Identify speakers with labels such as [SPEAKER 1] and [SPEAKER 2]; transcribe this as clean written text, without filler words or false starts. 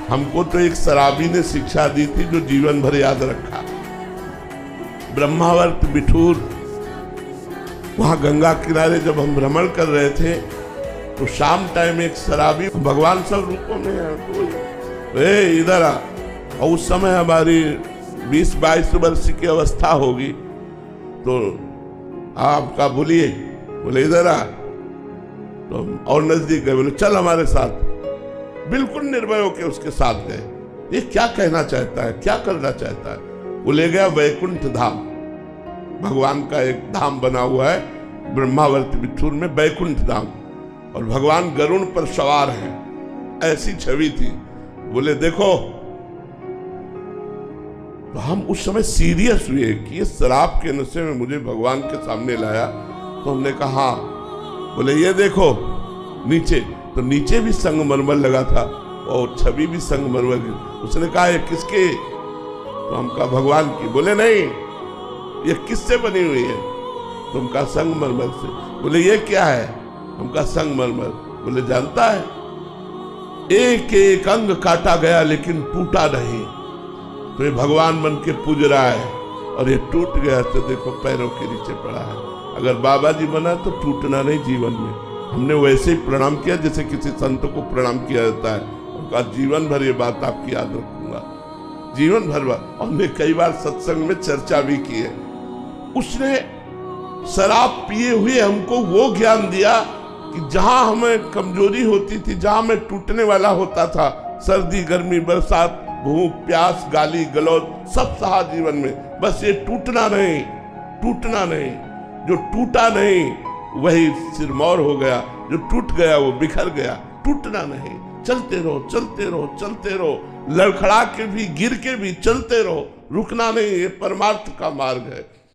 [SPEAKER 1] हमको तो एक शराबी ने शिक्षा दी थी जो जीवन भर याद रखा। ब्रह्मावर्त बिठूर, वहां गंगा किनारे जब हम भ्रमण कर रहे थे तो शाम टाइम एक शराबी, भगवान सब रूपों में है, इधर आ। और उस समय हमारी 20-22 वर्ष की अवस्था होगी, तो आपका बोलिए, बोले इधर आ। तो और नजदीक गए, बोले चल हमारे साथ। बिल्कुल निर्भय होकर उसके साथ गए। ये क्या कहना चाहता है, क्या करना चाहता है? वो ले गया वैकुंठ धाम। भगवान का एक धाम बना हुआ है ब्रह्मावर्त बिठूर में, वैकुंठ धाम, और भगवान गरुड़ पर सवार हैं, ऐसी छवि थी। बोले देखो, तो हम उस समय सीरियस हुए कि ये शराब के नशे में मुझे भगवान के सामने लाया। तो हमने कहा, बोले ये देखो नीचे, तो नीचे भी संगमरमर लगा था और छवि भी संगमरमर की। उसने कहा ये किसके? तो हम कहा भगवान की। बोले नहीं, ये किससे बनी हुई है? तो हम कहा संगमरमर से। बोले ये क्या है? हम कहा संगमरमर। बोले जानता है, एक एक अंग काटा गया लेकिन टूटा नहीं। तो ये भगवान बन के पूज रहा है और ये टूट गया तो देखो पैरों के नीचे पड़ा है। अगर बाबा जी बना तो टूटना नहीं जीवन में। हमने वैसे ही प्रणाम किया जैसे किसी संत को प्रणाम किया जाता है, और कहा जीवन भर ये बात आपकी याद रखूंगा, जीवन भर। और हमने कई बार सत्संग में चर्चा भी की है। उसने शराब पिए हुए हमको वो ज्ञान दिया कि जहां हमें कमजोरी होती थी, जहां मैं टूटने वाला होता था, सर्दी गर्मी बरसात भूख प्यास गाली गलौज सब सहा जीवन में, बस ये टूटना नहीं, टूटना नहीं। जो टूटा नहीं वही सिरमौर हो गया, जो टूट गया वो बिखर गया। टूटना नहीं, चलते रहो चलते रहो चलते रहो, लड़खड़ा के भी गिर के भी चलते रहो, रुकना नहीं। ये परमार्थ का मार्ग है।